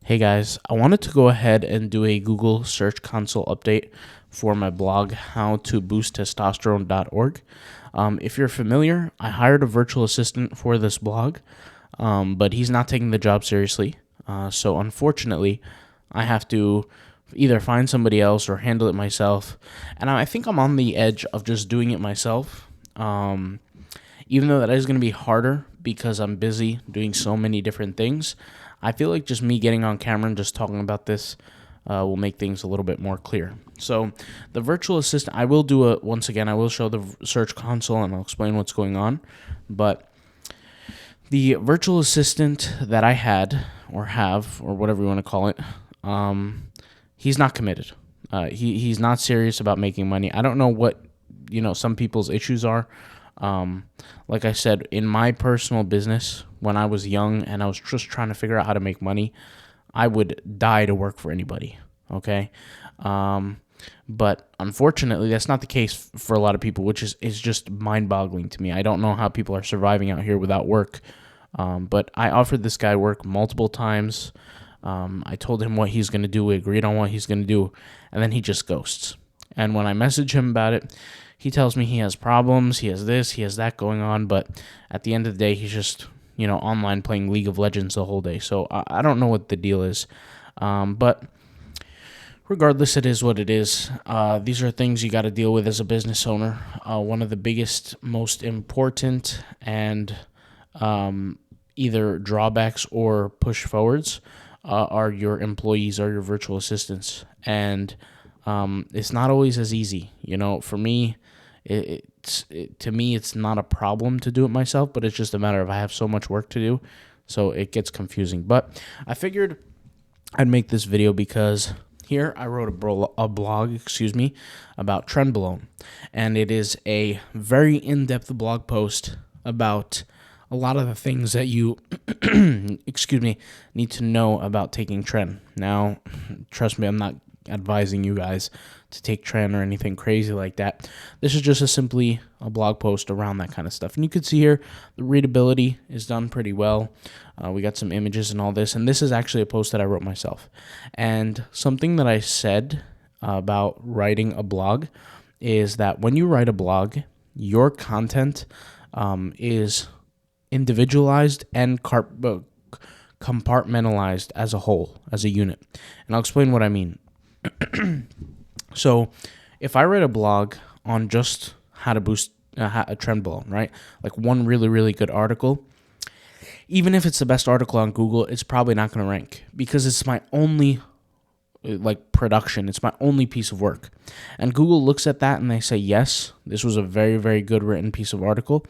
Hey guys, I wanted to go ahead and do a Google Search Console update for my blog, howtoboosttestosterone.org. If you're familiar, I hired a virtual assistant for this blog, but he's not taking the job seriously. So unfortunately, I have to either find somebody else or handle it myself. And I think I'm on the edge of just doing it myself. Even though that is going to be harder because I'm busy doing so many different things, I feel like just me getting on camera and just talking about this will make things a little bit more clear. So the virtual assistant, I will do it once again. I will show the Search Console and I'll explain what's going on. But the virtual assistant that I had or have or whatever you want to call it, he's not committed. He's not serious about making money. I don't know what some people's issues are. Like I said, in my personal business, when I was young and I was just trying to figure out how to make money, I would die to work for anybody. Okay. But unfortunately, that's not the case for a lot of people, which is just mind boggling to me. I don't know how people are surviving out here without work. But I offered this guy work multiple times. I told him what he's going to do. We agreed on what he's going to do. And then he just ghosts. And when I message him about it, he tells me he has problems, he has this, he has that going on, but at the end of the day, he's just, online playing League of Legends the whole day. So I don't know what the deal is. But regardless, it is what it is. These are things you got to deal with as a business owner. One of the biggest, most important, and either drawbacks or push forwards are your employees or your virtual assistants. And it's not always as easy. For me, to me, it's not a problem to do it myself, but it's just a matter of I have so much work to do, so it gets confusing. But I figured I'd make this video because here I wrote a blog, about Trenbolone, and it is a very in-depth blog post about a lot of the things that you, need to know about taking Tren. Now, trust me, I'm not advising you guys to take Tren or anything crazy like that. This is just simply a blog post around that kind of stuff. And you can see here, the readability is done pretty well. We got some images and all this. And this is actually a post that I wrote myself. And something that I said about writing a blog is that when you write a blog, your content is individualized and compartmentalized as a whole, as a unit. And I'll explain what I mean. So if I write a blog on just how to boost a Trenbolone, right? Like one really, really good article, even if it's the best article on Google, it's probably not going to rank because it's my only production. It's my only piece of work. And Google looks at that and they say, yes, this was a very, very good written piece of article,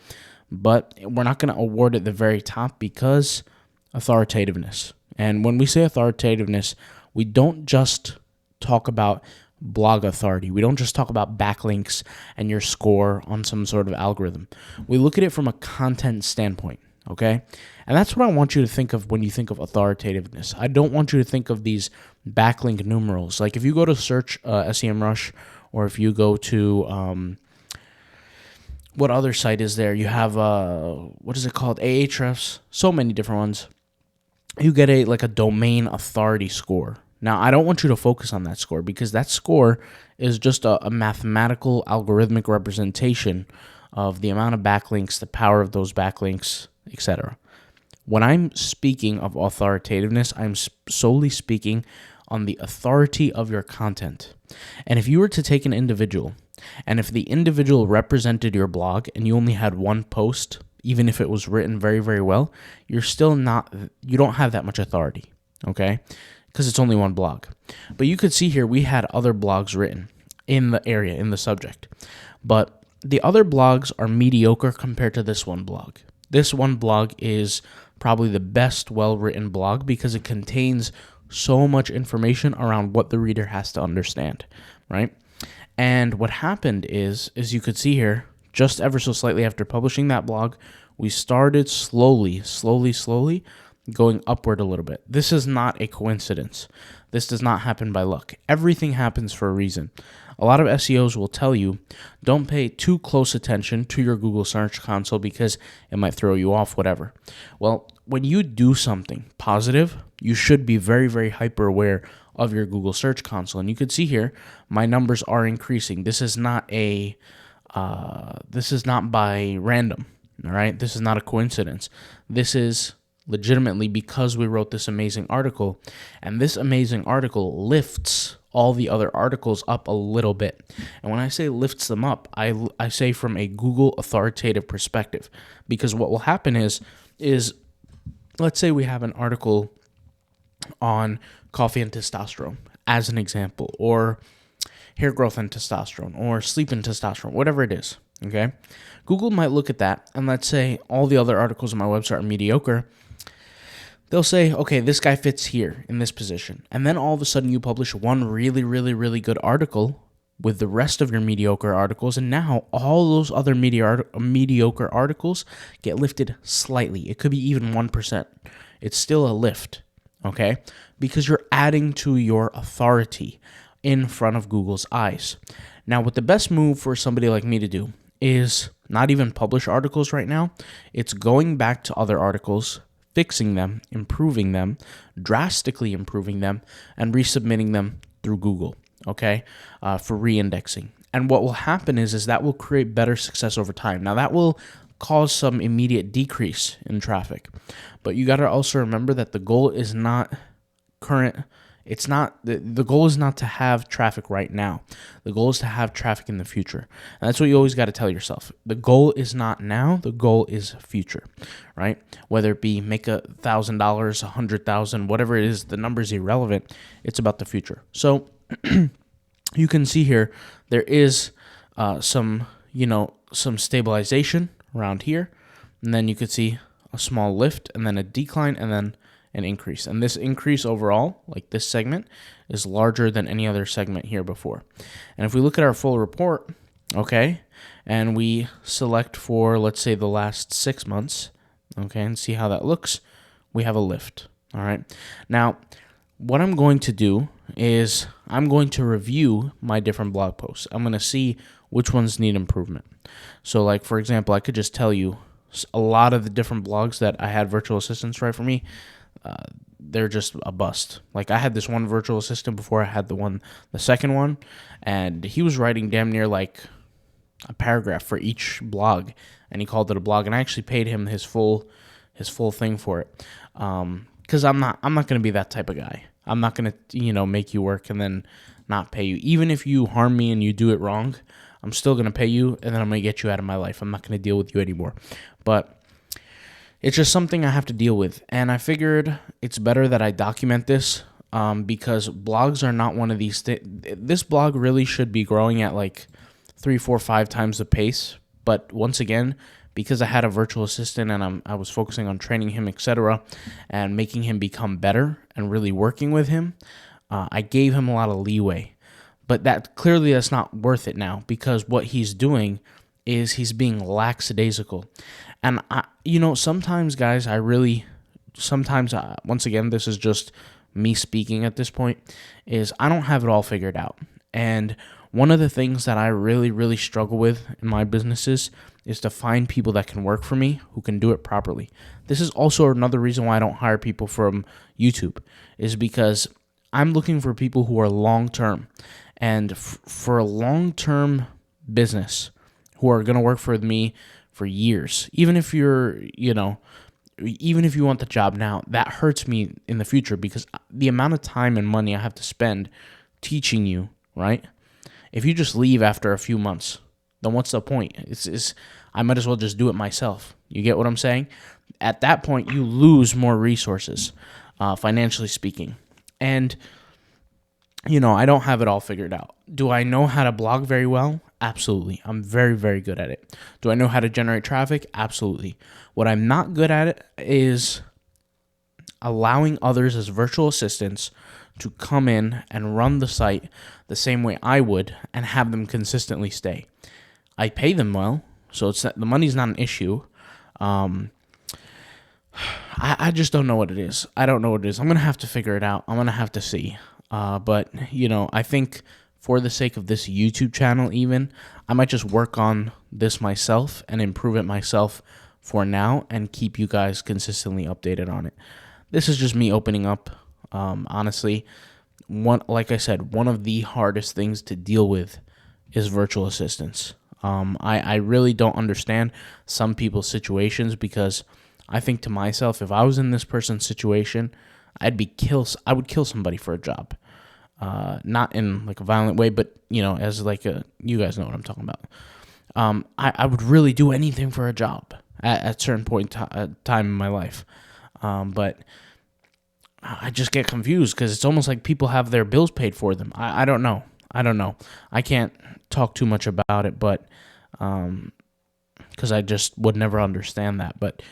but we're not going to award it the very top because authoritativeness. And when we say authoritativeness, we don't just talk about blog authority. We don't just talk about backlinks and your score on some sort of algorithm. We look at it from a content standpoint, okay? And that's what I want you to think of when you think of authoritativeness. I don't want you to think of these backlink numerals. Like if you go to search SEMrush, or if you go to what other site is there? You have what is it called? Ahrefs. So many different ones. You get a domain authority score. Now, I don't want you to focus on that score because that score is just a mathematical algorithmic representation of the amount of backlinks, the power of those backlinks, etc. When I'm speaking of authoritativeness, I'm solely speaking on the authority of your content. And if you were to take an individual, and if the individual represented your blog and you only had one post, even if it was written very, very well, you don't have that much authority, okay? Because it's only one blog. But you could see here we had other blogs written in the area, in the subject. But the other blogs are mediocre compared to this one blog. This one blog is probably the best well-written blog because it contains so much information around what the reader has to understand, right? And what happened is you could see here, just ever so slightly after publishing that blog, we started slowly going upward a little bit. This is not a coincidence. This does not happen by luck. Everything happens for a reason. A lot of SEOs will tell you, don't pay too close attention to your Google Search Console because it might throw you off, whatever. Well, when you do something positive, you should be very, very hyper aware of your Google Search Console. And you can see here, my numbers are increasing. This is not by random. All right, this is not a coincidence. This is legitimately because we wrote this amazing article, and this amazing article lifts all the other articles up a little bit. And when I say lifts them up, I say from a Google authoritative perspective, because what will happen is let's say we have an article on coffee and testosterone as an example, or hair growth and testosterone, or sleep and testosterone, whatever it is. Okay, Google might look at that, and let's say all the other articles on my website are mediocre. They'll say, okay, this guy fits here in this position. And then all of a sudden you publish one really, really, really good article with the rest of your mediocre articles, and now all those other mediocre articles get lifted slightly. It could be even 1%. It's still a lift, okay? Because you're adding to your authority in front of Google's eyes. Now, what the best move for somebody like me to do is not even publish articles right now. It's going back to other articles, fixing them, improving them, drastically improving them, and resubmitting them through Google, okay, for re-indexing. And what will happen is that will create better success over time. Now, that will cause some immediate decrease in traffic, but you got to also remember that the goal is not current. It's not the goal is not to have traffic right now. The goal is to have traffic in the future. And that's what you always got to tell yourself. The goal is not now. The goal is future, right? Whether it be make $1,000, $100,000, whatever it is, the number is irrelevant. It's about the future. So you can see here there is some stabilization around here, and then you could see a small lift, and then a decline, and then an increase. And this increase overall, like this segment, is larger than any other segment here before. And if we look at our full report, okay, and we select for, let's say, the last 6 months, okay, and see how that looks, we have a lift, all right? Now, what I'm going to do is I'm going to review my different blog posts. I'm going to see which ones need improvement. So, like, for example, I could just tell you a lot of the different blogs that I had virtual assistants write for me, they're just a bust. Like, I had this one virtual assistant before I had the second one, and he was writing damn near like a paragraph for each blog, and he called it a blog, and I actually paid him his full thing for it. Because I'm not going to be that type of guy. I'm not going to, make you work and then not pay you. Even if you harm me and you do it wrong, I'm still going to pay you, and then I'm going to get you out of my life. I'm not going to deal with you anymore. But it's just something I have to deal with, and I figured it's better that I document this because blogs are not one of these this blog really should be growing at like 3, 4, 5 times the pace, but once again, because I had a virtual assistant and I was focusing on training him, etc., and making him become better and really working with him, I gave him a lot of leeway. But that's not worth it now, because what he's doing is he's being lackadaisical. And sometimes, guys, once again, this is just me speaking at this point, is I don't have it all figured out. And one of the things that I really, really struggle with in my businesses is to find people that can work for me who can do it properly. This is also another reason why I don't hire people from YouTube, is because I'm looking for people who are long-term. And for a long-term business who are going to work for me for years, even if you want the job now, that hurts me in the future, because the amount of time and money I have to spend teaching you, right? If you just leave after a few months, then what's the point? I might as well just do it myself. You get what I'm saying? At that point, you lose more resources, financially speaking. And I don't have it all figured out. Do I know how to blog very well? Absolutely. I'm very, very good at it. Do I know how to generate traffic? Absolutely. What I'm not good at is allowing others as virtual assistants to come in and run the site the same way I would and have them consistently stay. I pay them well, so the money's not an issue. I just don't know what it is. I don't know what it is. I'm going to have to figure it out. I'm going to have to see. But, I think for the sake of this YouTube channel even, I might just work on this myself and improve it myself for now and keep you guys consistently updated on it. This is just me opening up. Honestly, like I said, one of the hardest things to deal with is virtual assistants. I really don't understand some people's situations, because I think to myself, if I was in this person's situation, I would kill somebody for a job. Not in like a violent way, but as like you guys know what I'm talking about. I would really do anything for a job at certain point time in my life. But I just get confused because it's almost like people have their bills paid for them. I don't know. I can't talk too much about it, but because I just would never understand that. But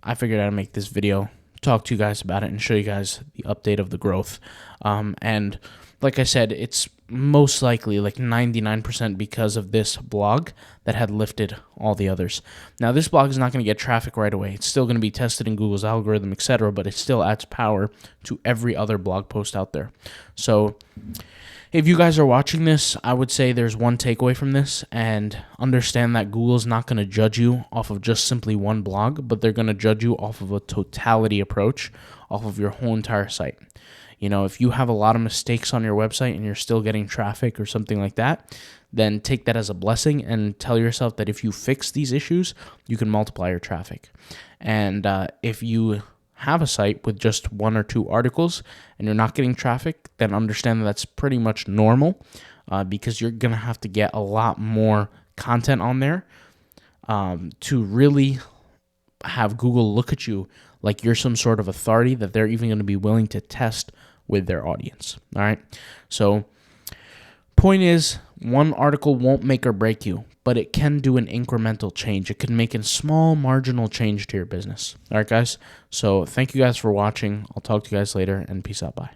I figured I'd make this video, talk to you guys about it, and show you guys the update of the growth. And like I said, it's most likely like 99% because of this blog that had lifted all the others. Now, this blog is not going to get traffic right away. It's still going to be tested in Google's algorithm, etc., but it still adds power to every other blog post out there. So if you guys are watching this, I would say there's one takeaway from this, and understand that Google's not going to judge you off of just simply one blog, but they're going to judge you off of a totality approach, off of your whole entire site. If you have a lot of mistakes on your website and you're still getting traffic or something like that, then take that as a blessing and tell yourself that if you fix these issues, you can multiply your traffic. And if you have a site with just 1 or 2 articles and you're not getting traffic, then understand that that's pretty much normal, because you're going to have to get a lot more content on there to really have Google look at you like you're some sort of authority that they're even going to be willing to test with their audience. All right. So point is, one article won't make or break you, but it can do an incremental change. It can make a small marginal change to your business. All right, guys. So thank you guys for watching. I'll talk to you guys later, and peace out. Bye.